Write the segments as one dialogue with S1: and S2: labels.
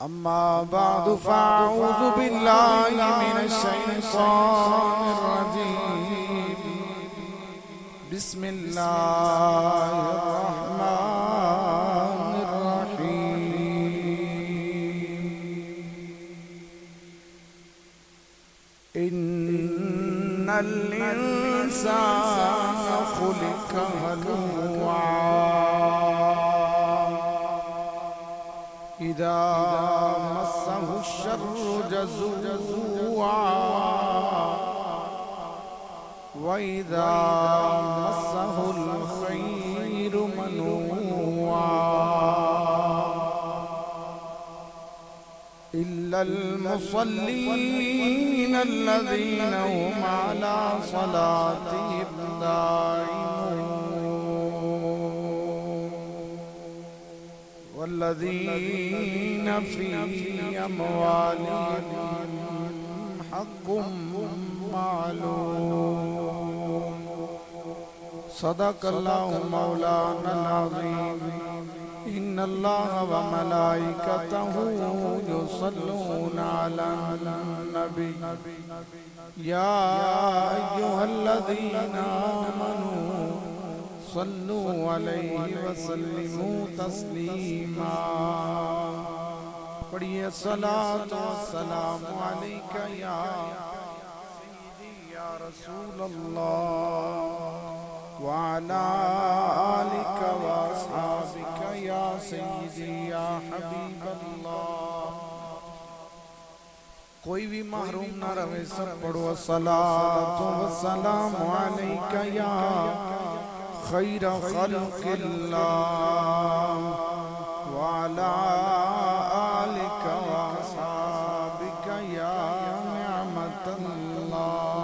S1: أما بعد فأعوذ بالله من الشيطان الرجيم بسم الله الرحمن الرحيم إن الإنسان خلق هلوعا إذا مسه الشر جزوعا وإذا مسه الخير منوعا إلا المصلين الذين هم على صلاتهم دائمون والذين في أموالهم حق معلوم صدق الله مولانا العظيم إن الله وملائكته يصلون على النبي يا أيها الذين آمنوا صلوا عليه وسلموا تسليما پڑھیے الصلاة والسلام عليك يا سيدي يا رسول الله وعلى آلك وأصحابك يا سيدي يا حبيب الله کوئی بھی محروم نہ رہے سب پڑھو الصلاة والسلام عليك يا خير خلق الله وعلى آلك وأصحابك يا نعمة الله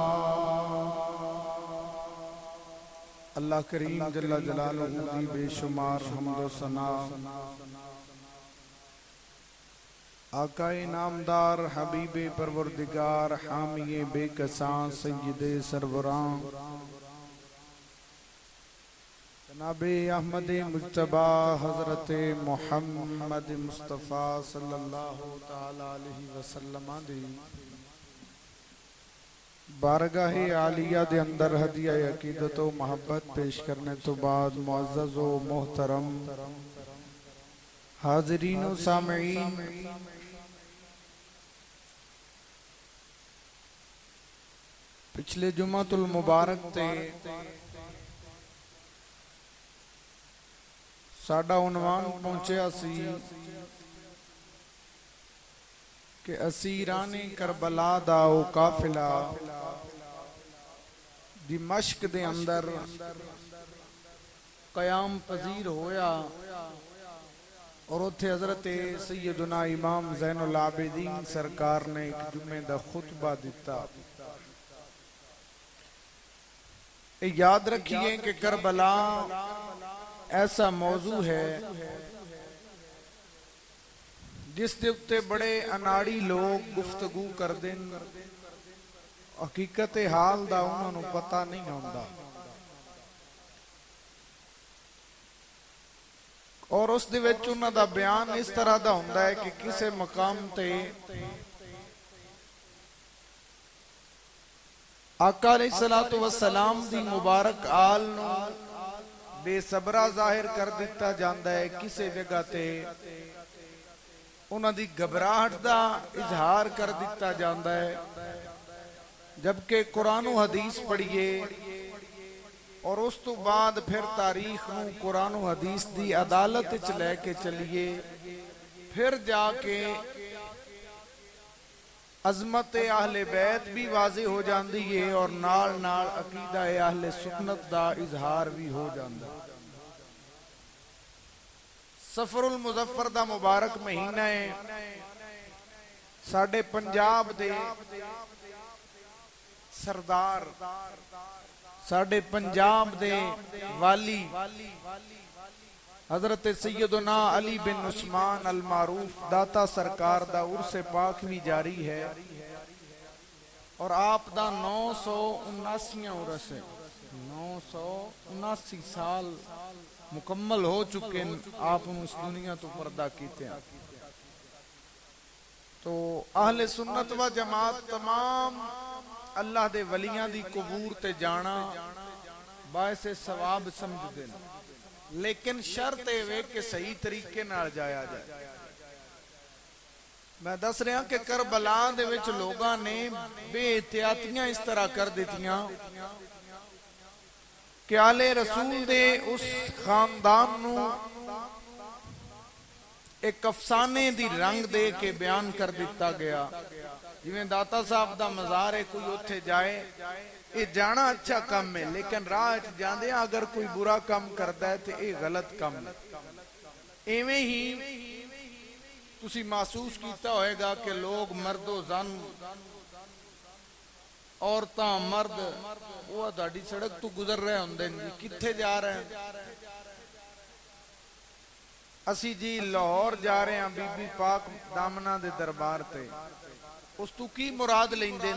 S1: اللہ کریم جل جلالہ کی بے شمار حمد و ثنا آقا نامدار حبیب پروردگار حامی بے کساں سید سروران جناب احمد مجتبی حضرت محمد مصطفیٰ صلی اللہ علیہ وسلم دی بارگاہ عالیہ دے اندر ہدیہ عقیدت و محبت پیش کرنے تو بعد معزز و محترم حاضرین و سامعین پچھلے جمعۃ المبارک تے ساڈا عنوان پہنچیا سی کہ اسیران کربلا دا او قافلہ دمشق دے اندر قیام پذیر ہویا اور اتھے حضرت سیدنا امام زین العابدین سرکار نے ایک جمعہ دا خطبہ دیتا. یاد رکھیے کہ کربلا ایسا موضوع ہے جس دے اتے بڑے اناڑی لوگ گفتگو کر دیں حقیقت حال دا انہوں نے پتہ نہیں ہوندا اور اس دے وچ انہاں دا بیان اس طرح دا ہوندا ہے کہ کسے مقام تے آقا علیہ السلام دی مبارک آل نو بے صبرہ ظاہر کر دیتا جاندہ ہے کسے جگہ تے انہاں دی گھبراہٹ دا اظہار کر دیتا جاندا ہے، جبکہ قرآن و حدیث پڑھیے اور اس تو بعد پھر تاریخ نو قرآن و حدیث دی عدالت وچ لے کے چلیے، پھر جا کے عظمت اہل بیت بھی واضح ہو جاندی ہے اور نال نال عقیدہ اہل سنت دا اظہار بھی ہو جاندا ہے۔ سفر المظفر دا مبارک مہینہ ہے، ساڈے پنجاب دے سردار، ساڈے پنجاب دے والی حضرت سیدنا علی بن عثمان المعروف داتا سرکار دا عرس پاک بھی جاری ہے، اور آپ دا 979 عرس ہے، 979 سال مکمل ہو چکے آپ اس دنیا تو پردہ کیتے ہیں۔ تو اہل سنت و جماعت تمام اللہ دے ولیاں دی قبور تے جانا باعث ثواب سمجھ دیں، لیکن شرط ہے کہ صحیح طریقے نال جایا جائے۔ میں دس رہا کہ کربلا دے وچ لوگاں نے بے احتیاطیاں اس طرح کر دیتیاں کہ آل رسول دے اس خاندان نو ایک افسانے دی رنگ دے کے بیان کر دیتا گیا، جویں داتا صاحب دا مزار ہے، کوئی اتھے جائے، یہ جانا اچھا کم ہے، لیکن راہ جاندے اگر کوئی برا کم کرتا ہے تو یہ غلط کم ہے۔ ایویں ہی تسی محسوس کیتا ہوئے گا کہ لوگ مرد و زن، عورتاں مرد، وہ تہاڈی سڑک تو گزر رہے ہوندے نے، کتھے جا رہے ہیں؟ اسی جی لاہور جا رہے ہیں بی بی پاک دامنہ دے دربار تے، اس تو کی مراد لیندے؟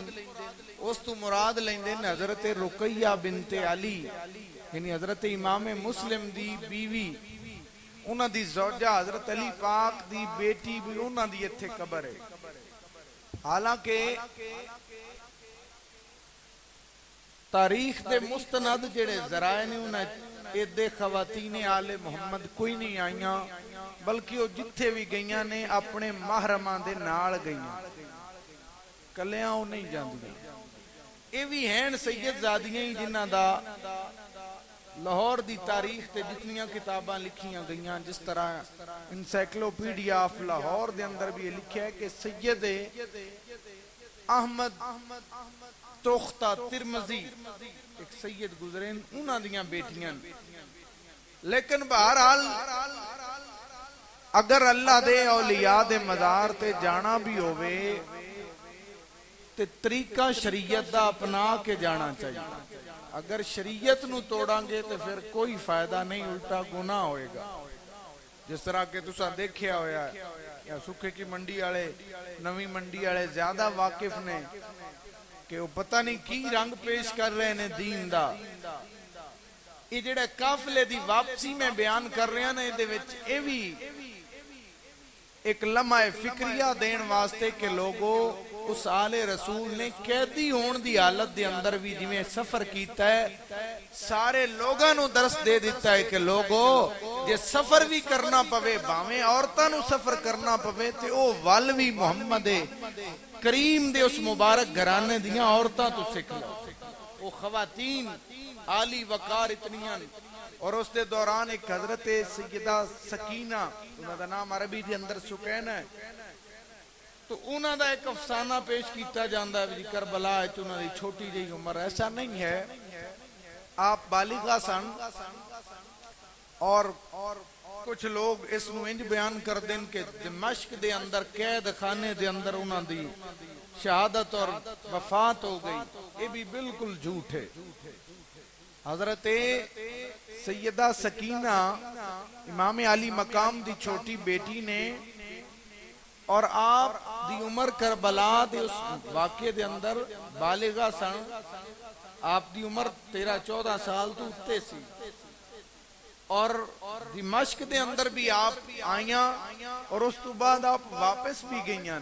S1: اس تو مراد لیندے حضرت رقیہ بنت علی، یعنی حضرت امام مسلم دی بیوی، انہاں دی زوجہ حضرت علی پاک دی بیٹی بھی انہاں دی اتھے قبر ہے۔ حالانکہ تاریخ دے مستند جڑے ذرائع نے انہاں ایدے خواتین آل محمد کوئی نہیں آئیاں، بلکہ وہ جتھے بھی گئیاں نے اپنے محرماں دے نال گئیاں، کلیاں وہ نہیں جاندیاں۔ یہ بھی ہیں سید زادیاں ہی جنہ دا لاہور دی تاریخ تے جتنیاں کتاباں لکھیاں گئیاں، جس طرح انسائکلوپیڈیا آف لاہور دے اندر بھی یہ لکھیا ہے کہ سید احمد تختہ ترمذی ایک سید گزرین انہاں دیاں بیٹیاں، لیکن بہرحال اگر اللہ دے اولیاء دے مزار تے جانا بھی ہوئے تے طریقہ شریعت دا اپنا کے جانا چاہیے۔ اگر شریعت نو توڑاں گے تو پھر کوئی فائدہ نہیں، الٹا گناہ ہوئے گا۔ جس طرح کہ تسا دیکھیا ہویا ہے یا سکھے کی منڈی آلے، نوی منڈی آلے زیادہ واقف نے کہ وہ پتہ نہیں کی رنگ پیش کر رہے ہیں دین دا۔ یہ جڑے قافلے دی واپسی میں بیان کر رہے ہیں دے وچ اے بھی ایک لمحہ فکریہ دین واسطے کہ لوگوں اس آل رسول نے قیدی ہون دی حالت دے اندر بھی جویں سفر کیتا ہے، سارے لوگاں نو درس دے دیتا ہے کہ لوگوں جے سفر بھی کرنا پوے، باویں عورتاں نو سفر کرنا پوے تے او ول بھی محمد کریم دے اس مبارک گھرانے دیاں عورتاں تو سکھ لو۔ وہ خواتین عالی وقار اتنیاں، اور اس دے دوران ایک حضرت سیدہ سکینہ، انہاں دا نام عربی دے اندر سکین ہے، تو انہاں دا ایک افسانہ پیش کیتا جاندہ ہے کہ کربلا ہے، انہاں دی چھوٹی جی عمر، ایسا نہیں ہے، آپ بالغہ سن، اور کچھ لوگ اس نو انج بیان کر دیں کہ دمشق دے اندر قید خانے دے اندر انہاں دی شہادت اور وفات ہو گئی، یہ بھی بالکل جھوٹ ہے۔ حضرت سیدہ سکینہ امام علی مقام دی چھوٹی بیٹی نے، اور آپ دی عمر کربلا دے اس واقعے دے اندر بالغہ سن، آپ دی عمر 13-14 سال تو اٹھتے سی، اور دمشق دے اندر بھی آپ آئیاں، اور اس تو بعد آپ واپس بھی گئیاں،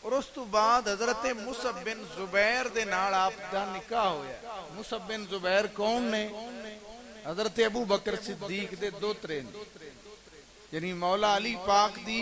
S1: اور اس تو بعد حضرت مصعب بن زبیر دے نال آپ دا نکاح ہویا۔ مصعب بن زبیر کون نے؟ حضرت ابو بکر صدیق دے دوترے نے، یعنی مولا علی پاک دی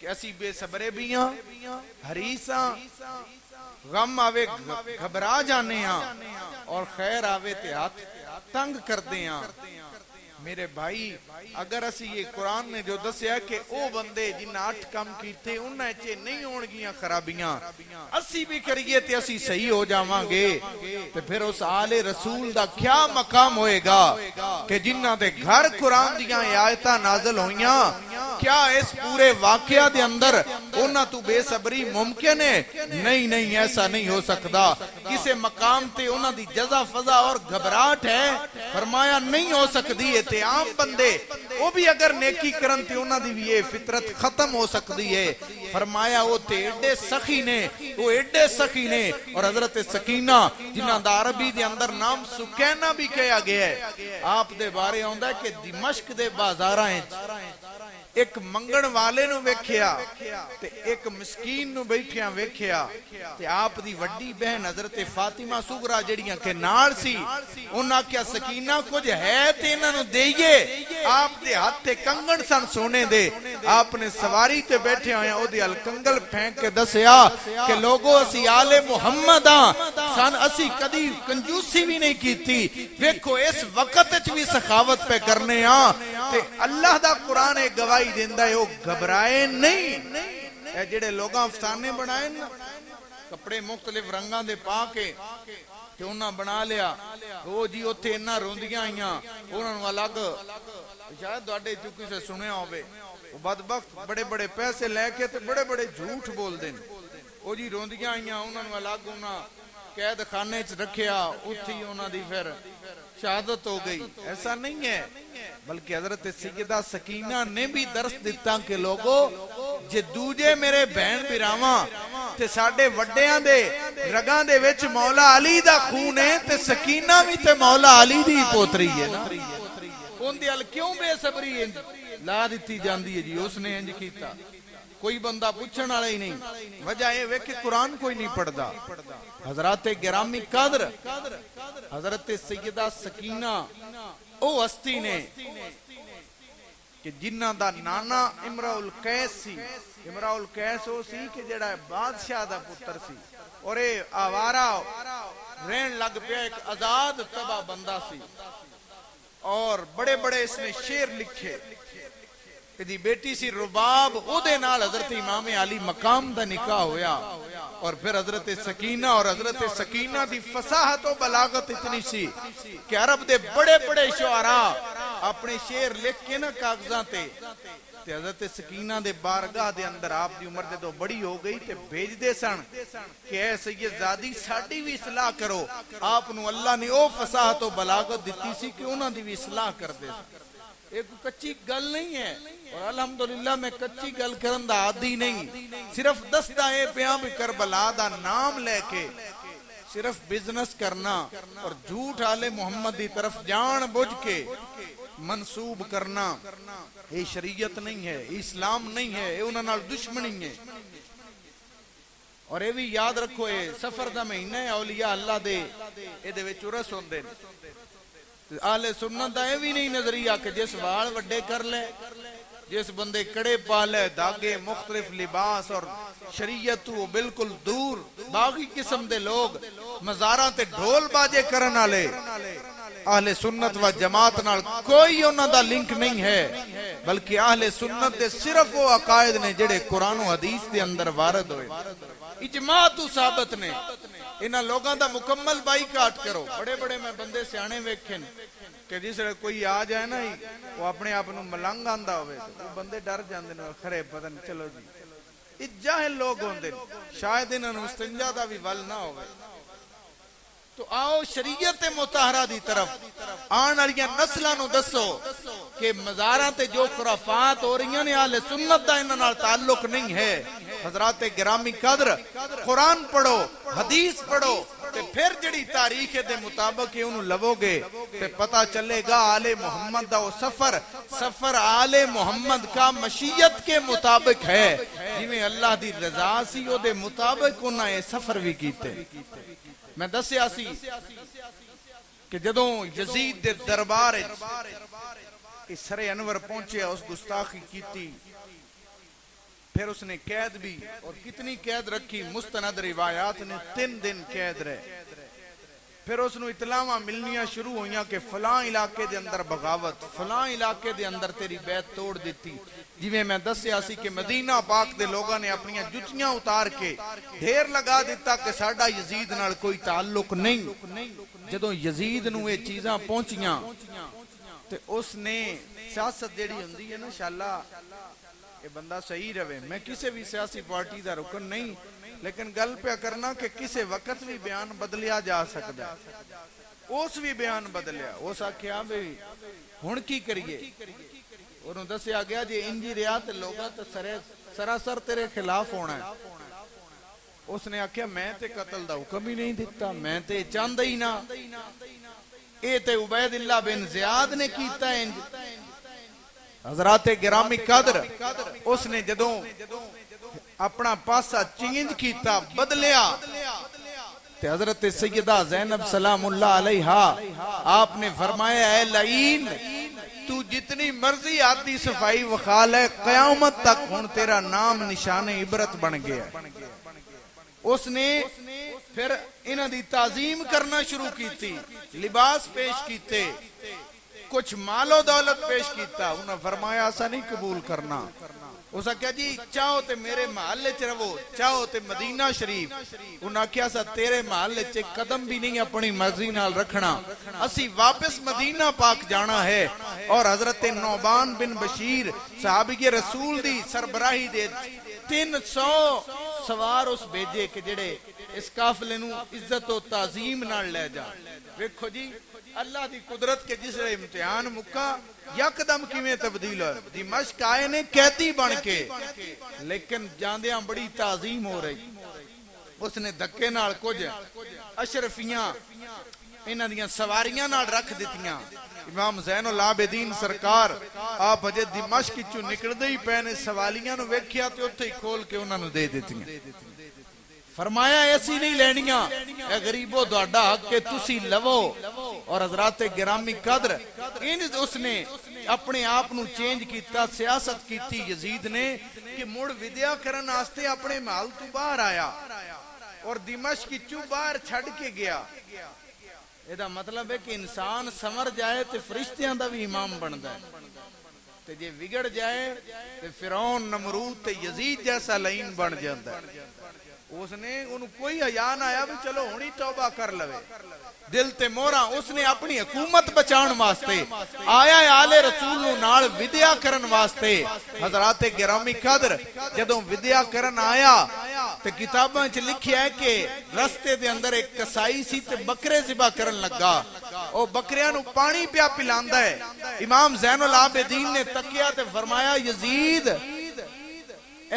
S1: کہ اسی بے صبرے بھی ہاں، حریص ہاں، غم آوے گھبرا جانے ہاں، اور خیر آوے تے ہاتھ تنگ کر دے ہاں۔ میرے بھائی اگر اسی یہ قرآن نے جو دسیا کہ او بندے جن 8 کم کیتے انہیں چے نہیں ہون گیاں خرابیاں، اسی بھی کریے تے اسی صحیح ہو جاواں گے، تے پھر اس آل رسول دا کیا مقام ہوئے گا کہ جنہ دے گھر قرآن دیاں آیتاں نازل ہوئیاں، کیا اس پورے واقعہ دے اندر انہاں تو بے صبری ممکن ہے؟ نہیں نہیں، ایسا نہیں ہو سکتا۔ کسے مقام تے انہاں دی جزا فضا اور گھبراہٹ ہے؟ فرمایا نہیں ہو سکتی ہے۔ تے عام بندے وہ بھی اگر نیکی کرن تے انہاں دی بھی یہ فطرت ختم ہو سکتی ہے۔ فرمایا وہ تے ایڈے سخی نے، وہ ایڈے سخی نے، اور حضرت سکینہ جنہاں دا عربی دے اندر نام سکینہ بھی کہا گیا ہے، آپ دے بارے ہوندہ ہے کہ دمشق دے بازاراں ایک منگن والے نو ویکھیا تے ایک مسکین نو بیٹھیا ویکھیا، تے آپ دی وڈی بہن حضرت فاطمہ سغرا جڑیاں کے نال سی، انہاں کیا سکینہ کچھ ہے تے انہاں نو دئیے؟ آپ دے ہاتھ تے کنگن سن سونے دے، آپ نے سواری تے بیٹھے ہوئے او دی الکنگل پھینک کے دسیا کہ لوگو اسی آل محمد سن، اسی کدی کنجوسی بھی نہیں کیتی، ویکھو اس وقت بھی سخاوت پہ کرنے تے اللہ دا قرآن ایک گواہی دیندہ ہے، وہ گھبرائے نہیں۔ اے جڑے لوگاں افسانے بنائے نا، کپڑے مختلف رنگاں دے پا کے تے انہاں بنا لیا، وہ جی اتھے انہاں روندیاں آئیاں، انہاں نو الگ، شاید دوڑے چکی سے سنیا ہوئے، وہ بدبخت بڑے بڑے پیسے لے کے تے بڑے بڑے جھوٹ بول دیں، وہ جی روندیاں آئیاں، انہاں نو الگ انہاں قید خانے چ رکھیا، اتھی انہاں دی پھر شہادت ہو گئی۔ ایسا نہیں ہے، بلکہ حضرت سیدہ سکینہ نے بھی درس دیتا کہ لوگو جے دوجے میرے بہن براواں تے ساڑھے وڈیاں دے رگاں دے وچ مولا علی دا خون ہے، تے سکینہ بھی تے مولا علی دی پوتری ہے نا، ان دی ال کیوں بے صبری ہے لا دیتی جاندی ہے؟ جی اس نے انج کیتا، کوئی بندہ پوچھن والا ہی نہیں، وجہ یہ ہے کہ قرآن کوئی نہیں پڑھدا۔ حضرات گرامی قدر، حضرت سیدہ سکینہ او ہستی نے کہ جنہ دا نانا امرؤ القیس سی، امرؤ القیس ہو سی کہ جڑا بادشاہ دا پتر سی، اور اے آوارہ رہن لگ پیا، ایک آزاد تباہ بندہ سی، اور بڑے بڑے اس نے شعر لکھے کہ دی بیٹی سی رباب، او دے نال حضرت امام علی مقام دا نکاح ہویا، اور پھر حضرت سکینہ، اور حضرت سکینہ دی فصاحت و بلاغت اتنی سی کہ عرب دے بڑے بڑے شعراء اپنے شعر لکھ کے نا کاغذاں تے حضرت سکینہ دے بارگاہ دے اندر آپ دی عمر دے تو بڑی ہو گئی تے بھیج دے سن کہ اے سید زادی ساڑی بھی اصلاح کرو، آپ نو اللہ نے او فصاحت و بلاغت دیتی سی کہ انہاں دی بھی اصلاح کر دے سن۔ ایک کچی گل نہیں ہے، اور الحمدللہ میں کچی گل کرن دا عادی نہیں، صرف دستہ اے پیاں بھی کربلا دا نام لے کے صرف بزنس کرنا اور جھوٹ آل محمد دی طرف جان بجھ کے منصوب کرنا، یہ شریعت نہیں ہے، اسلام نہیں ہے، یہ انہاں نال دشمنی ہے۔ اور یہ بھی یاد رکھو، یہ سفر دا مہینہ ہے، اولیاء اللہ دے اے دے وچ عرس ہوندے نے۔ اہل سنت دا یہ بھی نہیں نظریہ کہ جس وال وڈے کر لے، جس بندے کڑے پا لے، داغے مختلف لباس اور شریعت وہ بالکل دور، باقی قسم دے لوگ مزاراں تے ڈھول باجے کرن والے، اہل سنت و جماعت نال کوئی انہاں دا لنک نہیں ہے، بلکہ اہل سنت دے صرف وہ عقائد نے جڑے قرآن و حدیث دے اندر وارد ہوئے، اجماع تو ثابت نے۔ انہاں لوگاں دا مکمل بائیکاٹ کرو۔ بڑے بڑے میں بندے سیانے ویکھن کہ جس طرح کوئی آ جائے نا ہی وہ اپنے آپ نو ملنگ آندا ہوئے تو بندے ڈر جاندے نے، خرے پتہ نہیں، چلو جی یہ جاہل لوگ ہوندے، شاید انہاں نو استنجا دا بھی ول نہ ہوئے۔ تو آؤ شریعت مطہرہ دی طرف آن والیاں نسلاں نو دسو کہ مزاراں تے جو خرافات ہو رہی ہیں اہل سنت دا انہاں نال تعلق نہیں ہے۔ حضرات گرامی قدر، قرآن پڑھو، حدیث پڑھو، تے پھر جڑی تاریخ دے مطابق انہوں لوو گے تے پتہ چلے گا آل محمد دا وہ سفر آل محمد کا مشیت کے مطابق ہے، جویں اللہ دی رضا سی او دے مطابق انہاں یہ سفر بھی کیتے۔ میں دسیا سی کہ جدوں یزید دے دربار سر انور پہنچے، اس گستاخی کیتی، پھر اس نے قید بھی، اور کتنی قید رکھی، مستند روایات نے 3 دن قید رہے. پھر اس نو اطلاعاں ملنیاں شروع ہوئیاں کہ فلاں علاقے دے اندر بغاوت، فلاں علاقے دے اندر تیری بیعت توڑ دیتی. جویں میں دسیا سی کہ مدینہ پاک دے لوگاں نے اپنی جتیاں اتار کے ڈھیر لگا دیتا کہ ساڈا یزید نال کوئی تعلق نہیں. جدوں یزید نو یہ چیزاں پہنچیاں تے اس نے سیاست جیڑی ہوندی ہے نا انشاءاللہ یہ بندہ صحیح رہے، میں کسی بھی سیاسی پارٹی دا رکن نہیں، لیکن گل پہ کرنا کہ کسی وقت بھی بیان بدلیا جا سکتا ہے. اس بھی بیان بدلیا، اس آکھیا بھی ہن کی کریے، انہوں دسیا گیا جی انجی رہا تے لوگا تے سراسر تیرے خلاف ہونا ہے. اس نے آکھیا میں تے قتل دا حکم ہی نہیں دیتا، میں تے چاہندا ہی نہ، اے تے عبید اللہ بن زیاد نے کیتا ہے. حضرات گرامی قدر اس نے جدوں اپنا پاسا چینج کیتا، بدلیا، تے حضرت سیدہ زینب سلام اللہ علیہا آپ نے فرمایا اے لعین تو جتنی مرضی آتی صفائی وخال ہے، قیامت تک ہن تیرا نام نشان عبرت بن گیا. اس نے پھر انہاں دی تعظیم کرنا شروع کیتی، لباس پیش کیتے، کچھ مال و دولت پیش کیتا. انہاں فرمایا ایسا نہیں قبول کرنا. اس نے کہا جی چاہو تے میرے محلے چ رہو، چاہو تے مدینہ شریف. انہاں کہا سا تیرے محلے چ قدم بھی نہیں اپنی مرضی نال رکھنا، اسی واپس مدینہ پاک جانا ہے. اور حضرت نعمان بن بشیر صحابی رسول دی سربراہی دے 300 سوار اس بھیجے کہ جڑے اس قافلے نو عزت و تعظیم نال لے جا. دیکھو جی اللہ دی قدرت کے جس امتحان مکہ یکدم کیویں تبدیل ہوئے. دمشق آئے نے قیدی بن کے، لیکن جاندیاں بڑی تعظیم ہو رہی. اس نے دھکے نال کچھ اشرفیاں انہاں دیاں سواریاں نال رکھ دتیاں. امام زین العابدین سرکار آپ اجے دمشق چوں نکلدے ہی پے نے سوالیاں نو ویکھیا تے اوتھے ہی کھول کے انہاں نو دے دتیاں. فرمایا ایسی نہیں لینیاں، اے غریبو تہاڈا حق کہ تسی لو. اور حضرات گرامی قدر اس نے اپنے آپ نو چینج کیتا، سیاست کیتی یزید نے کہ مڑ ودیا کرن واسطے اپنے محل تو باہر آیا اور دمشق چوں باہر چھڈ کے گیا. ایدا مطلب ہے کہ انسان سمر جائے تے فرشتیاں دا بھی امام بندا ہے، تے جے بگڑ جائے تے فرعون نمرود تے یزید جیسا لعین بن جاندا ہے. اس نے انہوں کوئی حیا نہ آیا بھی چلو ہونی توبہ کر لوے. دل تے مورا اس نے اپنی حکومت بچان واسطے آیا آل رسول نو نال ودیا کرن واسطے. حضرات گرامی قدر جدوں ودیا کرن آیا تے کتاباں چ لکھیا ہے کہ رستے دے اندر ایک کسائی سی تے بکرے ذبح کرن لگا، او بکریاں نو پانی پیا پلاندا ہے. امام زین العابدین نے تکیا تے فرمایا یزید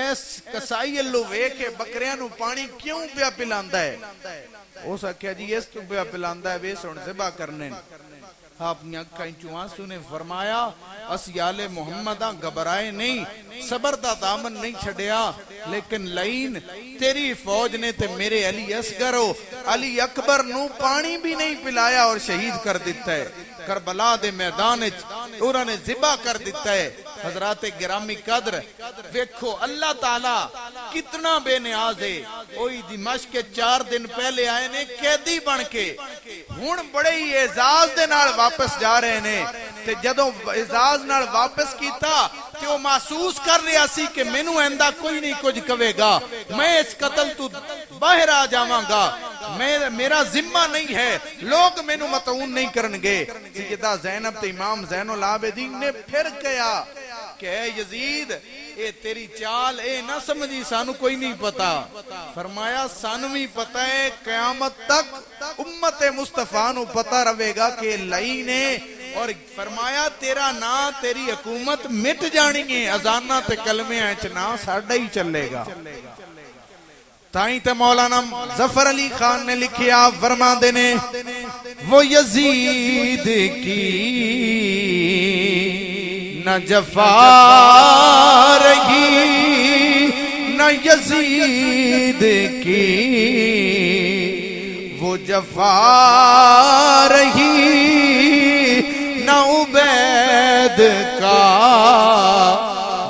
S1: ایس کسائی اللہ وے کے بکریاں نو پانی کیوں پیا پلاندا ہے؟ ہو سکیا جی اس تو پیا پلاندا ہے وے سن ذبح کرنے. آپ نے اکھاں چوں آنسو نے فرمایا اسی آل محمدہ گھبرائے نہیں، صبر دا دامن نہیں چھڑیا، لیکن لعین تیری فوج نے تے میرے علی اصغر و علی اکبر نو پانی بھی نہیں پلایا اور شہید کر دیتا ہے. کربلا دے میدان انہوں نے ذبح کر دیتا ہے. حضرات گرامی قدر ویکھو اللہ تعالیٰ کتنا بے نیاز ہے. وہی دمشق کے 4 دن پہلے آئے نے قیدی بن کے، ہن بڑے ہی اعزاز دے نال واپس جا رہے نے. تے جدوں اعزاز نال واپس کیتا تے وہ محسوس کر رہا سی کہ مینوں ایندا کوئی نہیں کچھ کہے گا، میں اس قتل تو باہر آ جاواں گا، میرا ذمہ نہیں ہے، لوگ مینوں مطعون نہیں کرن گے. سیدہ زینب تے امام زین العابدین نے پھر کہا کہ اے یزید اے تیری چال اے نہ سمجھی سانو کوئی نہیں پتا. فرمایا سانو بھی پتا ہے، قیامت تک امت مصطفیٰ نو پتا رہے گا کہ لعین ہے. اور فرمایا تیرا نا تیری حکومت مٹ جانی ہے، اذانہ تے کلمے اچنا ساڑھا ہی چلے گا. تائیں تے مولانا ظفر علی خان نے لکھیا فرما دینے وہ یزید کی نہ جفا رہی نہ یزید کی وہ جفا رہی نہ عبید کا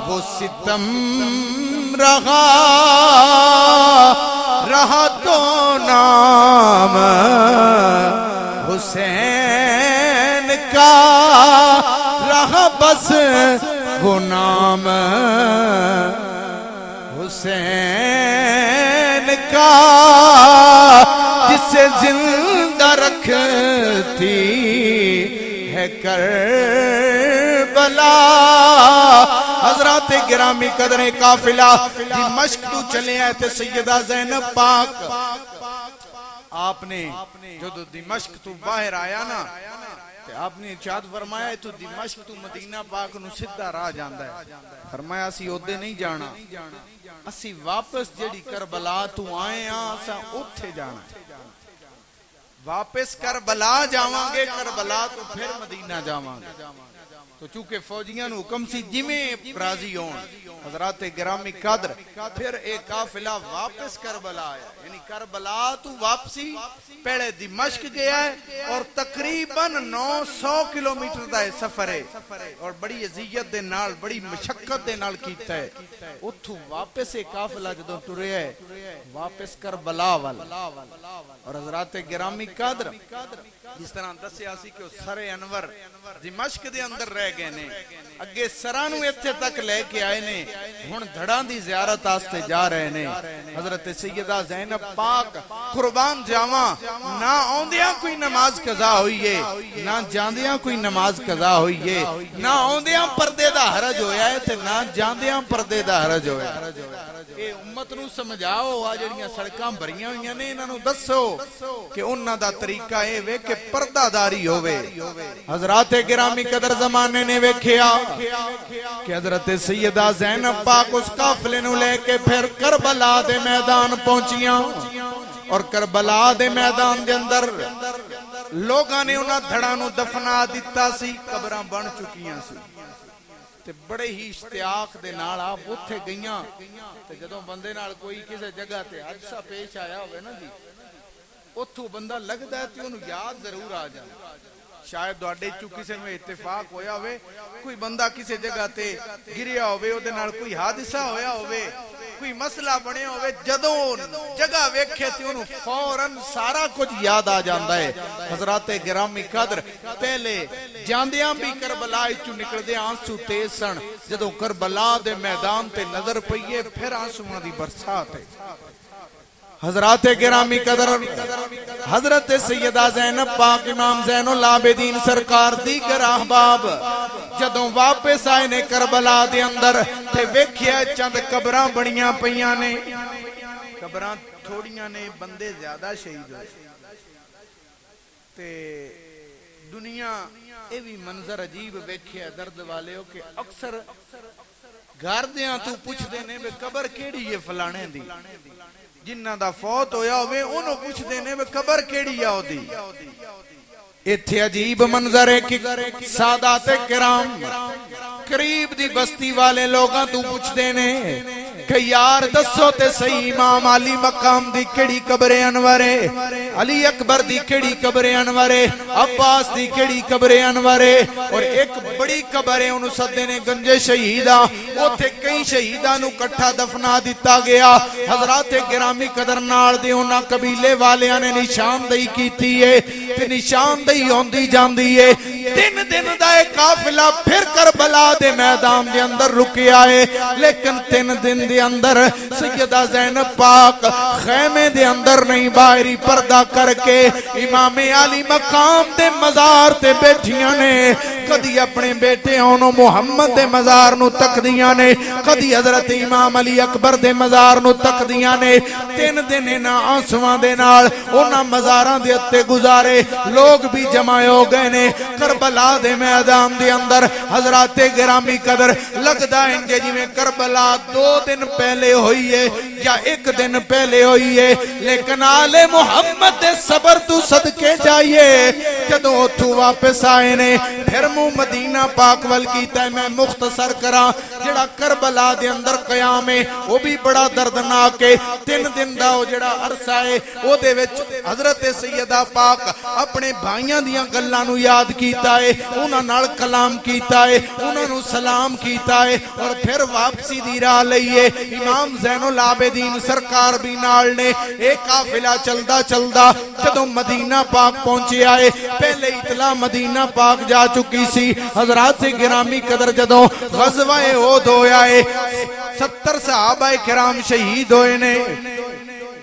S1: وہ ستم رہا رہا تو نام حسین کا رہا بس وہ نام حسین کا جسے زندہ رکھتی ہے کربلا۔ حضرات گرامی قدر قافلہ دمشق تو چلے آئے تھے سیدہ زینب پاک، آپ نے جو دمشق تو باہر آیا نا آپ نے ارشاد فرمایا تو دمشق تو مدینہ پاک نو سیدھا راہ جاندا ہے، فرمایا اسی اودے نہیں جانا، اسی واپس جڑی کربلا تو آئے ہاں اساں اوتھے جانا، واپس کربلا جاواں گے، کربلا تو پھر مدینہ جاواں گے۔ تو چونکہ فوجیاں نو حکم سی جویں راضی ہون، حضرات گرامی قدر پھر ایک قافلہ واپس کربلا آیا، یعنی کربلا تو واپسی پہلے دمشق گیا ہے اور تقریباً 900 کلومیٹر دا سفر ہے اور بڑی اذیت دے نال بڑی مشقت دے نال کیتا ہے۔ اتھوں واپس ایک قافلہ جدوں ٹریا ہے واپس کربلا وال، اور حضرات گرامی قدر جس طرح دسیا سی کہ سر انور دمشق دے اندر رہ گئے نے، اگے سراں نو ایتھے تک لے کے آئے نے، ہن دھڑاں دی زیارت واسطے جا رہے نے۔ حضرت سیدہ زینب پاک قربان جاواں نہ اوندیاں کوئی نماز قضا ہوئی ہے، نہ جاندیاں کوئی نماز قضا ہوئی ہے، نہ اوندیاں پردے دا حرج ہویا ہے تے نہ جاندیاں پردے دا حرج ہویا ہے۔ اے امت نو سمجھاؤ، آ جڑیاں سڑکاں بھریاں ہوئیاں نے انہاں نو دسو کہ انہاں دا طریقہ اے وے کہ پردہ داری ہوئے۔ حضرات گرامی قدر زمانے نے ویکھیا کہ حضرت سیدہ زینب پاک اس قافلے نو لے کے پھر کربلا دے میدان پہنچیاں، اور کربلا دے میدان دے اندر لوگاں نے انہاں دھڑاں نو دفنا دتا سی، قبراں بن چکیاں سی تے بڑے ہی اشتیاق دے نال آپ اوتھے گئیاں تے جدوں بندے نال کوئی کسے جگہ تے حادثہ پیش آیا ہوئے نا جی، اتھوں بندہ لگدا ہے تے اونوں یاد ضرور آ جائے۔ شاید دوڑے چو کسے میں اتفاق ہویا ہوئے، کوئی بندہ کسے جگہ تے گریا ہوئے، او دے نال کوئی حادثہ ہویا ہوئے، کوئی مسئلہ بنے ہوئے، جدوں جگہ ویکھے تے انہوں فوراً سارا کچھ یاد آ جاندا ہے۔ حضرات گرامی قدر پہلے جاندیاں بھی کربلا چو نکل دے آنسو تیز سن، جدوں کربلا دے میدان تے نظر پئیے پھر آنسوਆਂ دی برسات ہے۔ حضرات گرامی قدر حضرت سیدہ زینب پاک امام زین العابدین سرکار دیگر احباب جدوں واپس آئے نے کربلا دے اندر تے ویکھیا چند قبراں بڑیاں پیاں نے، قبراں تھوڑیاں نے، بندے زیادہ شہید ہوئے تے دنیا اے بھی منظر عجیب ویکھیا درد والے ہو کہ اکثر گھر دیاں تو پوچھ دینے بے قبر کیڑی یہ فلانے دی، جنہ دا فوت ہویا ہوئے انہوں پوچھ دینے میں قبر کیڑی آو دی۔ اتھے عجیب منظر ہے کہ سادات کرام قریب دی بستی والے لوگاں تو پوچھ دینے کہ یار دسو تے صحیح امام علی مقام دی کیڑی قبر انور ہے، علی اکبر دی کیڑی قبر انور ہے، عباس دی کیڑی قبر انور ہے، اور ایک بڑی قبر ہے انہوں صدے نے گنجے شہیدہ، وہ تھے کئی شہیدہ نو کٹھا دفنا دیتا گیا۔ حضرات گرامی قدر نال دے انہاں قبیلے والیاں نے نشاندہی کیتی ہے تے نشاندہی ہوندی جاندی ہے۔ 3 دن دا ایک قافلہ پھر کربلا دے میدان دے اندر رکیا ہے، لیکن 3 دن دے اندر سیدہ زینب پاک خیمے دے اندر نہیں باہری پردہ کر کے امام علی مقام دے مزار تے بیٹھیاں نے، کدی اپنے بیٹے انہوں محمد دے مزار نو تک دیاں نے، کدی حضرت امام علی اکبر دے مزار نو تک دیاں نے۔ 3 دن انہاں آنسواں دے نال انہاں مزاراں دے اتے گزارے، لوگ بھی جمع ہو گئے نے کربلا دے میدان دے اندر۔ حضرات گرامی قدر لگدا انجے جی میں کربلا 2 دن پہلے ہوئی ہے، یا ایک دن پہلے ہوئی ہے، لیکن آل محمد دے صبر تو صدقے جائیے جدوں اتھوں واپس آئے نے پھر منہ مدینہ پاک ول کیتا ہے۔ میں مختصر کراں جڑا کربلا دے اندر قیام ہے وہ بھی بڑا دردناک ہے، 3 دن دا وہ جڑا عرصہ ہے وہ دے وچ حضرت سیدہ پاک اپنے بھائیاں دیاں گلاں نو یاد کیتا ہے، انہاں نال کلام کیتا ہے، انہاں نو سلام کیتا ہے، اور پھر واپسی دی راہ لئیے امام زین العابدین سرکار بھی نال نے۔ ایک قافلہ چلدا چلدا جدوں مدینہ پاک پہنچے آئے، پہلے اطلاع مدینہ پاک جا چکی سی۔ حضرات گرامی قدر جدوں غزوہ احد ہویا ہے 70 صحابہ کرام شہید ہوئے نے،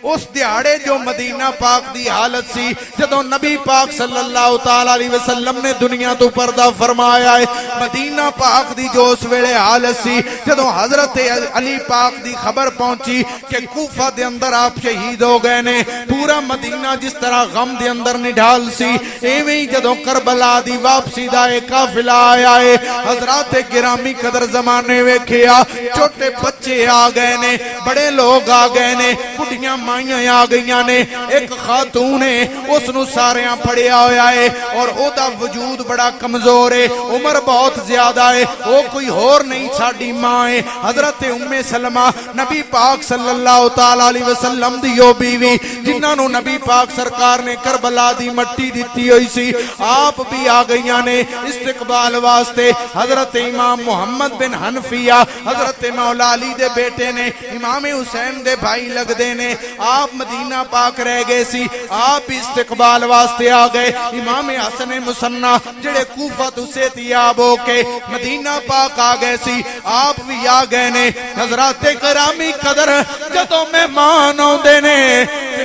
S1: اس دیہاڑے جو مدینہ پاک دی حالت سی جدوں نبی پاک صلی اللہ تعالی علیہ وسلم نے دنیا تو پردہ فرمایا ہے، مدینہ پاک دی جو اس ویلے حالت سی جدوں حضرت علی پاک دی خبر پہنچی کہ کوفہ دے اندر آپ شہید ہو گئے نے، پورا مدینہ جس طرح غم دے اندر نڈھال سی، ایویں ہی جدوں کربلا دی واپسی دا ایک قافلہ آیا ہے، حضرات گرامی قدر زمانے ویکھیا چھوٹے بچے آ گئے نے، بڑے لوگ آ گئے نے، بڑھیاں مائیاں آ گئیاں نے، ایک خاتون ہے اس نو ساریاں پڑیا ہویا ہے اور او دا وجود بڑا کمزور ہے، عمر بہت زیادہ ہے، وہ کوئی اور نہیں ساڈی ماں ہے حضرت ام سلمہ نبی پاک صلی اللہ تعالی علیہ وسلم دی او بیوی جنہاں نو نبی پاک سرکار نے کربلا دی مٹی دتی ہوئی سی، آپ بھی آ گئیاں نے استقبال واسطے۔ حضرت امام محمد بن حنفیہ حضرت مولا علی دے بیٹے نے، امام حسین دے بھائی لگ دے نے، آپ مدینہ پاک رہ گئے سی، آپ بھی استقبال واسطے آ گئے۔ امام حسن مصنع جڑے کوفہ تو سیتیاب ہو کے مدینہ پاک آ گئے سی، آپ بھی آ گئے نے۔ حضرات کرامی قدر جدوں مہمان ہوندے نے،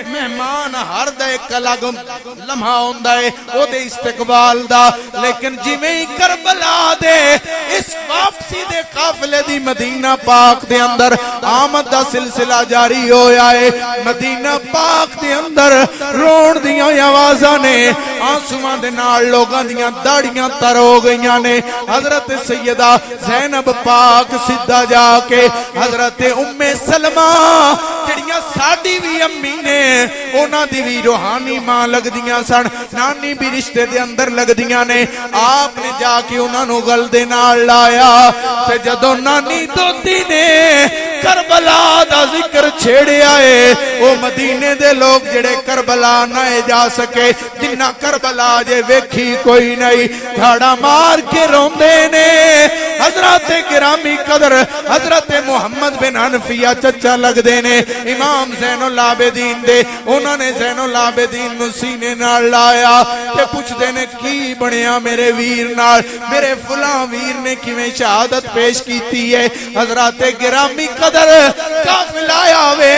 S1: مہمان ہر دا ایک الگ لمحہ ہوندا ہے او دے استقبال دا، لیکن جویں کربلا دے اس واپسی دے قافلے دی مدینہ پاک دے اندر آمد دا سلسلہ جاری ہویا ہے، مدینہ پاک دے اندر رون دیاں آوازاں نے، آنسواں دے نال لوگاں دیاں داڑیاں تر ہو گئیاں نے۔ حضرت سیدہ زینب پاک سدھا جا کے حضرت ام سلمہ جڑیاں ساڈی بھی امی نے، انہاں دی بھی روحانی ماں لگ دیاں سن، نانی بھی رشتے دے اندر لگ دیاں نے، آپ نے جا کے انہاں نو گل دے نال لایا تے جدوں نانی دوتی نے کربلا دا ذکر چھیڑے آئے، وہ مدینے دے لوگ جڑے کربلا نہ جا سکے، جنہ کربلا جے ویکھی کوئی نہیں، دھاڑا مار کے روندے نے۔ حضرت گرامی قدر حضرت محمد بن حنفیہ چچا لگ دے نے امام زین العابدین دے، انہوں نے زین العابدین نو سینے نال لایا تے پوچھ دے نے کی بنیا میرے ویر نال، میرے فلاں ویر نے کیویں شہادت پیش کیتی ہے۔ حضرت گرامی قدر قافلہ آوے،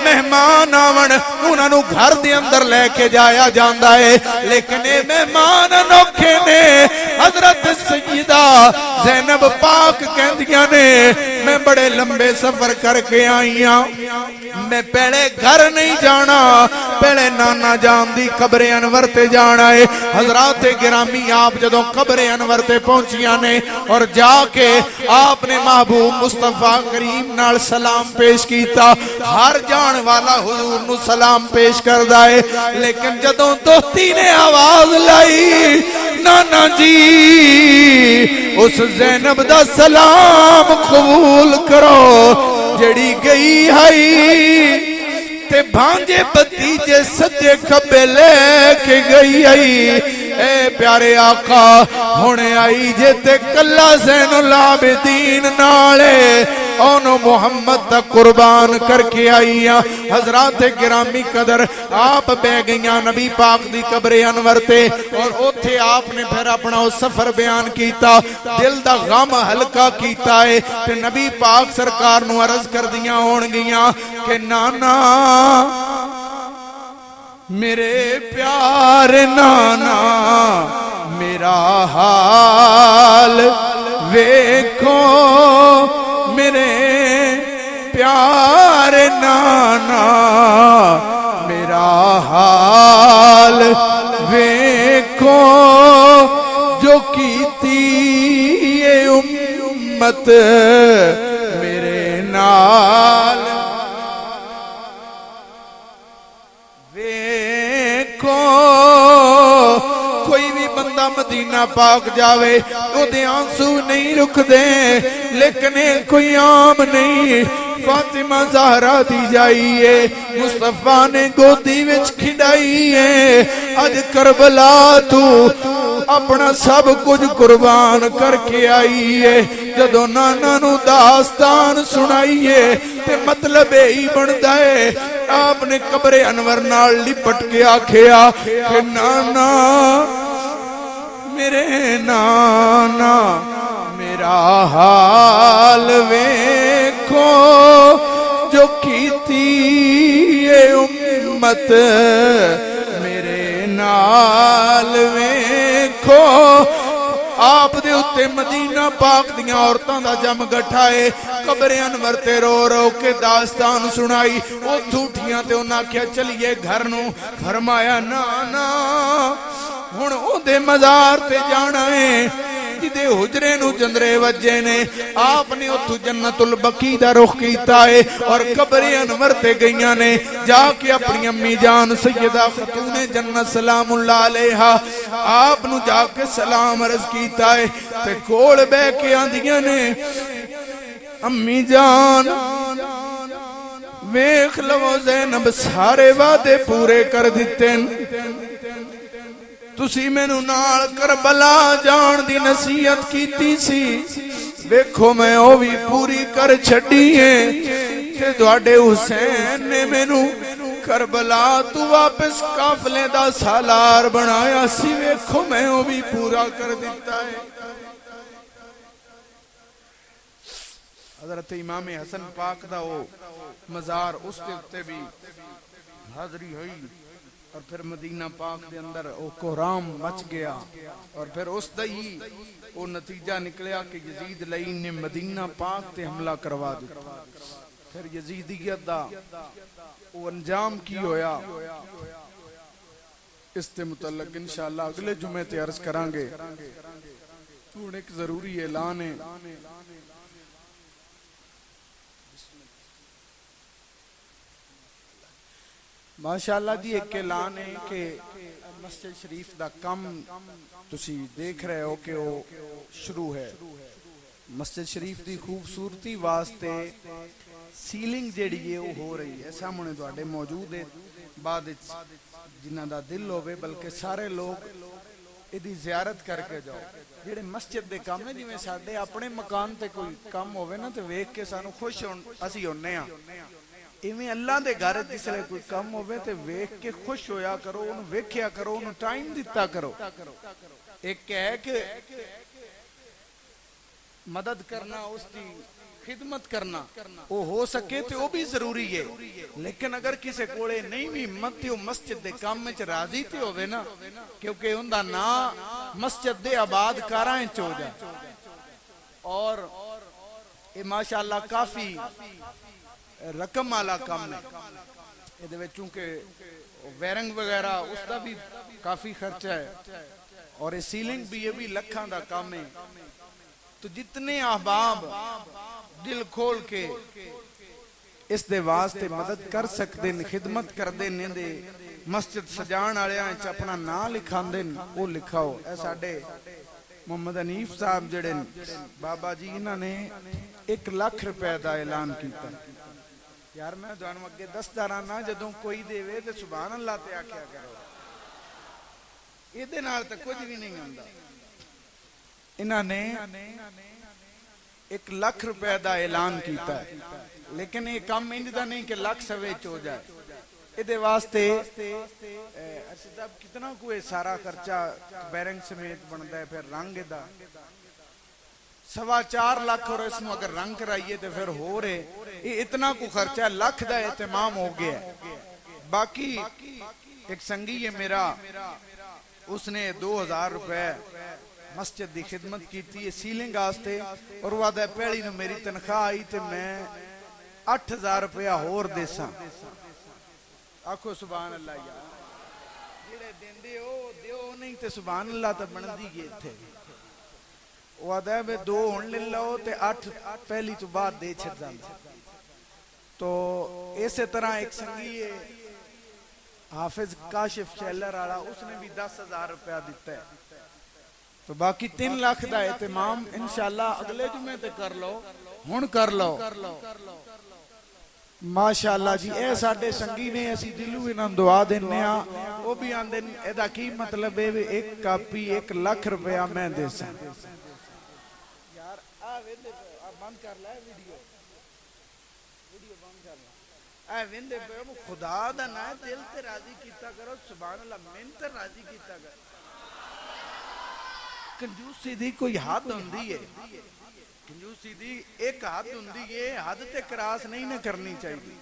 S1: مہمان آون، انہاں نو گھر دے اندر لے کے جایا جاندا ہے، لیکن اے مہمان انوکھے نے۔ حضرت سیدہ زینب پاک کہندیاں نے میں بڑے لمبے سفر کر کے آئی ہاں، میں پہلے گھر نہیں جانا، پہلے نانا جان دی قبر انور تے جانا ہے۔ حضرات گرامی آپ جدوں قبر انور تے پہنچیاں نے اور جا کے آپ نے محبوب مصطفیٰ کریم نال سلام پیش کیتا، ہر جان والا حضور نو سلام پیش کردا ہے، لیکن جدوں دوستی نے آواز لائی نانا جی اس زینب دا سلام قبول کرو جڑی گئی ہے تے بھانجے بتیجے سجے کھبے لے کے گئی ہے۔ اے پیارے آقا ہونے آئی جے تے کلا زین العابدین نالے اونو محمد دا قربان کر کے آئیاں۔ حضرات گرامی قدر آپ بے گئیاں نبی پاک دی قبر انور تے اور اوتھے آپ نے پھر اپنا سفر بیان کیتا، دل دا غم ہلکا کیتا ہے تے نبی پاک سرکار نو عرض کر دیاں ہون گیاں کہ نانا میرے پیارے نانا میرا حال ویکھو، میرے پیارے نانا میرا حال ویکھو، جو کیتی یہ امت میرے نال ویکھو کوئی بھی بندہ مدینہ پاک جاوے او دے آنسو نہیں رک دے، لیکن کوئی عام نہیں۔ فاطمہ زہرا دی جائیے، مصطفیٰ نے گودی وچ کھڈائیے، اج کربلا تو اپنا سب کچھ قربان کر کے آئیے۔ جدو نانا نو داستان سنائیے تے مطلب ہی بندا ہے۔ آپ نے قبر انور نال لپٹ کے آکھیا کہ نانا میرے نانا میرا حال ویکھو، جو کیتی اے امت میرے نال ویکھو۔ آپ دے اتے مدینہ پاک دیاں عورتاں دا جم گٹھائے، قبر انور تے رو رو کے داستان سنائی۔ او تھوٹیاں تے انہاں کیا چلیے گھر نو، فرمایا نانا ہن او دے مزار تے جانا ہے جدے حجرے نو جندرے وجے نے۔ آپ نے اتھو جنت البقیع دا رخ کیتا ہے اور قبر انور تے گئیاں نے، جا کے اپنی امی جان سیدہ خاتون جنت سلام اللہ علیہا آپ نو جا کے سلام عرض کیتا ہے تے کول بے کے آندیاں نے امی جان ویکھ لو زینب سارے وعدے پورے کر دیتے، تسی مینوں نال کربلا جان دی نصیحت کیتی سی، ویکھو میں او بھی پوری کر چھڈی ہے تے تواڈے حسین نے مینوں کربلا تو واپس قافلے دا سالار بنایا سی، ویکھو میں او بھی پورا کر دیتا ہے۔ حضرت امام حسن پاک دا وہ مزار اس دے اتے بھی حاضری ہوئی، اور پھر مدینہ پاک دے اندر وہ کوہرام مچ گیا، اور پھر اس دا ہی وہ نتیجہ نکلیا کہ یزید لعین نے مدینہ پاک تے حملہ کروا دیا۔ پھر یزیدیت دا وہ انجام کی ہویا، اس تے متعلق انشاءاللہ اگلے جمعے تے عرض کرانگے۔ ہن ایک ضروری اعلان ہے، ماشاءاللہ دی ایک اعلان ہے کہ مسجد شریف دا کم تسی دیکھ رہے ہو کہ وہ شروع ہے۔ مسجد شریف دی خوبصورتی واسطے سیلنگ جیڑی ہے وہ ہو رہی ہے، سامنے تواڈے موجود ہے، بعد جنہاں دا دل ہوے بلکہ سارے لوگ ایدی زیارت کر کے جاؤ۔ جڑے مسجد دے کام ہے جویں ساڈے اپنے مکان تے کوئی کام ہوے نا تے ویکھ کے سانو خوش اسی ہونے ہاں، ایویں اللہ دے گھر جس لئے کوئی کم ہوئے تے ویکھ کے خوش ہویا کرو، انہوں ویکھیا کرو، انہوں ٹائم دیتا کرو۔ ایک ہے کہ مدد کرنا، اس کی خدمت کرنا، وہ ہو سکے تو وہ بھی ضروری ہے، لیکن اگر کسے کوڑے نہیں بھی مت ہو مسجد دے کام میں راضی تے ہوئے نا، کیونکہ ان دا نا مسجد دے آباد کارائیں چو جائے، اور یہ ماشاءاللہ کافی رقم والا کام ہے، یہ چونکہ ویرنگ وغیرہ اس کا بھی کافی خرچہ ہے، اور یہ سیلنگ بھی یہ بھی لکھاں دا کام ہے۔ تو جتنے احباب دل کھول کے اس دے واسطے مدد کر سکتے ہیں، خدمت کر دے دے مسجد سجان والے وچ اپنا نام لکھان دے وہ لکھاؤ۔ اے ساڈے محمد حنیف صاحب جڑے بابا جی انہاں نے 1 لاکھ روپے دا اعلان کیتا۔ یار میں تانوں اگے دسدا رہنا جدوں کوئی دیوے تے سبحان اللہ تے آکھیا کرو، ایدے نال تے کچھ بھی نہیں ہوندا۔ انہاں نے 1 لاکھ روپے دا اعلان کیتا ہے، لیکن یہ کام انج دا نہیں کہ لاکھ سوے چ ہو جائے، ایدے واسطے صاحب کتنا کوئی سارا خرچہ بیرنگ سمیت بندا ہے، پھر رنگ دا 4.25 لاکھ، اور اس میں اگر رنگ کرائیے تو پھر ہو رہے یہ اتنا کو خرچہ لاکھ دا اہتمام ہو گیا ہے۔ باقی ایک سنگی ہے میرا، اس نے 2000 روپے مسجد دی خدمت کی تھی سیلنگ آستے، اور وہ دے پہلی نے میری تنخواہ آئی تے میں 8000 روپیہ ہور دے ساں۔ آکھو سبحان اللہ یار، جڑے دین دے ہو دیو نہیں تے سبحان اللہ تے بندی گئے تھے۔ وہ دے میں 2 ہون لے لو تے 8 پہلی تو بعد دے چھڑ جاندے۔ تو اسی طرح ایک سنگی ہے حافظ کاشف شیلر والا اس نے بھی 10,000 روپیہ دیتا ہے. تو باقی 3 لاکھ دا اہتمام انشاءاللہ اگلے جمعے تے کر لو. ہن کر لو ماشاءاللہ جی. اے ساڈے سنگی نے اسی دلوں انہاں دعا دینے ہاں. وہ بھی آندے اے دا کی مطلب ہے ایک کاپی 1 لاکھ روپیہ میں دے ساں. یار آ ویندے بند کر لے ویڈیو بند کر لے. اے ویندے خدا دا نا دل تے راضی کیتا کرو. سبحان اللہ من تے راضی کیتا کرو. کنجوسی دی کوئی حد ہوندی ہے. کنجوسی دی ایک حد ہوندی ہے. حد تے کراس نہیں نہ کرنی چاہیے.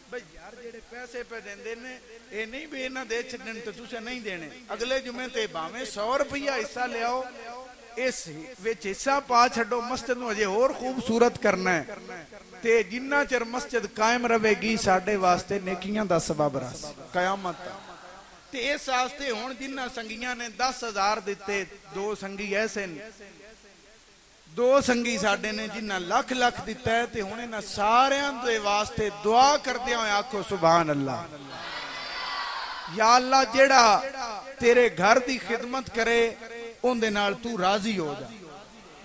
S1: بھئی یار جڑے پیسے پہ دیندے نے اے نہیں بھی انہاں دے چھڈن تے تساں نہیں دینے. اگلے جمعے تے بھاویں 100 روپیہ حصہ لے آؤ. اس وچ حصہ پا چھڈو. مسجد نو اجے اور خوبصورت کرنا ہے تے جنہ چر مسجد قائم رہے گی ساڈے واسطے نیکیاں دا سبب رہے قیامت تک. تے اس واسطے ہن جنہ سنگیاں نے 10,000 دتے. 2 سنگی ایسے نے 2 سنگی ساڈے نے جنہ لکھ لکھ دیتا ہے. تے ہن انہاں ساریاں دے واسطے دعا کردے ہوئے آکھو سبحان اللہ. یا اللہ جیڑا تیرے گھر دی خدمت کرے اون دے نال تو راضی ہو جا.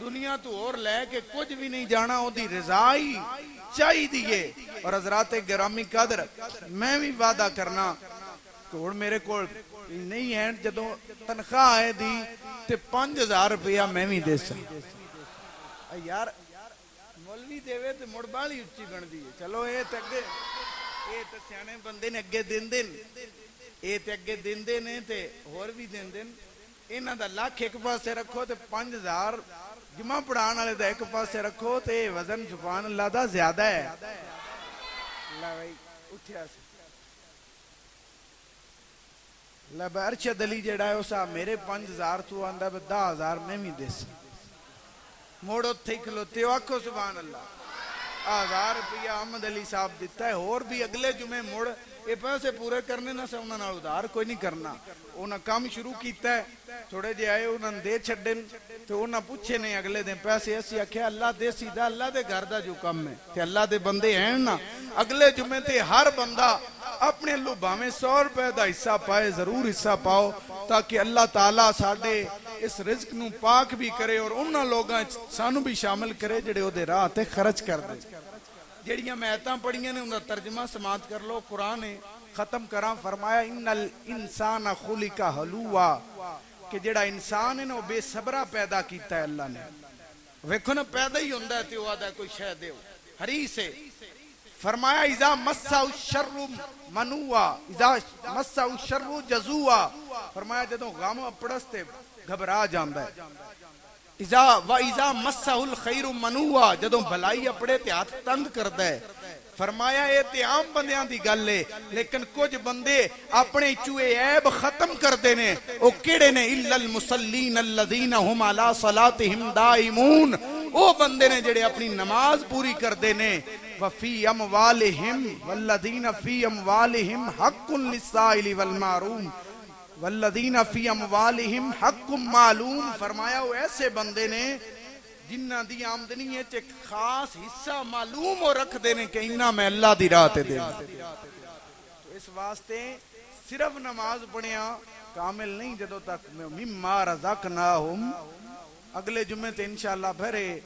S1: دنیا تو اور لے کے کچھ بھی نہیں جانا. او دی رضا ہی چاہی دیئے. اور حضرات گرامی قدر میں بھی وعدہ کرنا کوڑ میرے کوڑ نہیں ہے. جدوں تنخواہ آئے دی تے 5,000 روپیہ میں بھی دے سا. یار مولوی دیوے تے مڑ بالی اچھی بن دی. چلو اے تے اگے اے تے سیانے بندے نے اگے دین دین. اے تے اگے دین دین تے اور بھی دین دین. انہاں دا لاکھ ایک پاسے رکھو تے 5,000 جمعہ پڑھان والے دا ایک پاسے رکھو تے وزن سبحان اللہ دا زیادہ ہے. اللہ بھائی اٹھیا سے لب ارشد علی جڑا ہے اسا میرے 5,000 تو آندہ 10,000 میں بھی دے سا. موڑو تھے کھلوتے ہو آکھو سبحان اللہ. 1,000 روپیہ احمد علی صاحب دیتا ہے. اور بھی اگلے جمعے موڑ یہ پیسے پورے کرنے نہ سے انہوں نے ادھار کوئی نہیں کرنا. انہوں کام شروع کیتا ہے. تھوڑے جے آئے انہوں نے دے چھڑن تو انہوں پوچھے نہیں اگلے دن پیسے ایسی آکھے اللہ دے سیدھا اللہ دے گھر دا جو کم ہے کہ اللہ دے بندے ہیں نا. اگلے جمعے تے ہر بندہ اپنے اللہ باویں 100 روپے دا حصہ پائے. ضرور حصہ پاؤ تاکہ اللہ تعالیٰ ساڑے اس رزق نو پاک بھی کرے اور انہاں لوگاں سانو بھی شامل کرے جڑے او دے راہ تے خرچ کر دے. جڑیاں میتاں پڑھیاں نے انہاں ترجمہ سماعت کر لو. قرآن ختم کراں فرمایا ان الانسان خلق ہلوعا کہ جڑا انسان ہے نا بے صبرہ پیدا کیتا ہے اللہ نے. ویکھو نا پیدا ہی ہوندا ہے تے او آدا کوئی شے دیو حریص ہے. فرمایا اذا مسا الشر منوعا اذا مسا الشر جزوعا. فرمایا جدوں غم اپڑستے گھبرا جاندا ہے. اذا مسا الخیر منوعا جدوں بھلائی اپڑے تے ہاتھ تنگ کردا ہے. فرمایا اے تے عام بندیاں دی گل ہے لیکن کچھ بندے اپنے چوئے عیب ختم کردے نے. او کیڑے نے الا المصلین الذین هم علی صلاتهم دائمون. او بندے نے جڑے اپنی نماز پوری کردے نے. وفی اموالہم والذین فی اموالہم حق للسائل والمحروم والذین فی اموالہم حق معلوم. فرمایا وہ ایسے بندے نے جنہ دی آمدنی ہے ایک خاص حصہ معلوم ہو رکھ دینے کہ انہاں میں اللہ دی راہ تے دینا. تو اس واسطے صرف نماز پڑھیاں کامل نہیں جدوں تک مما رزقناہم. اگلے جمعے تے انشاءاللہ بھرے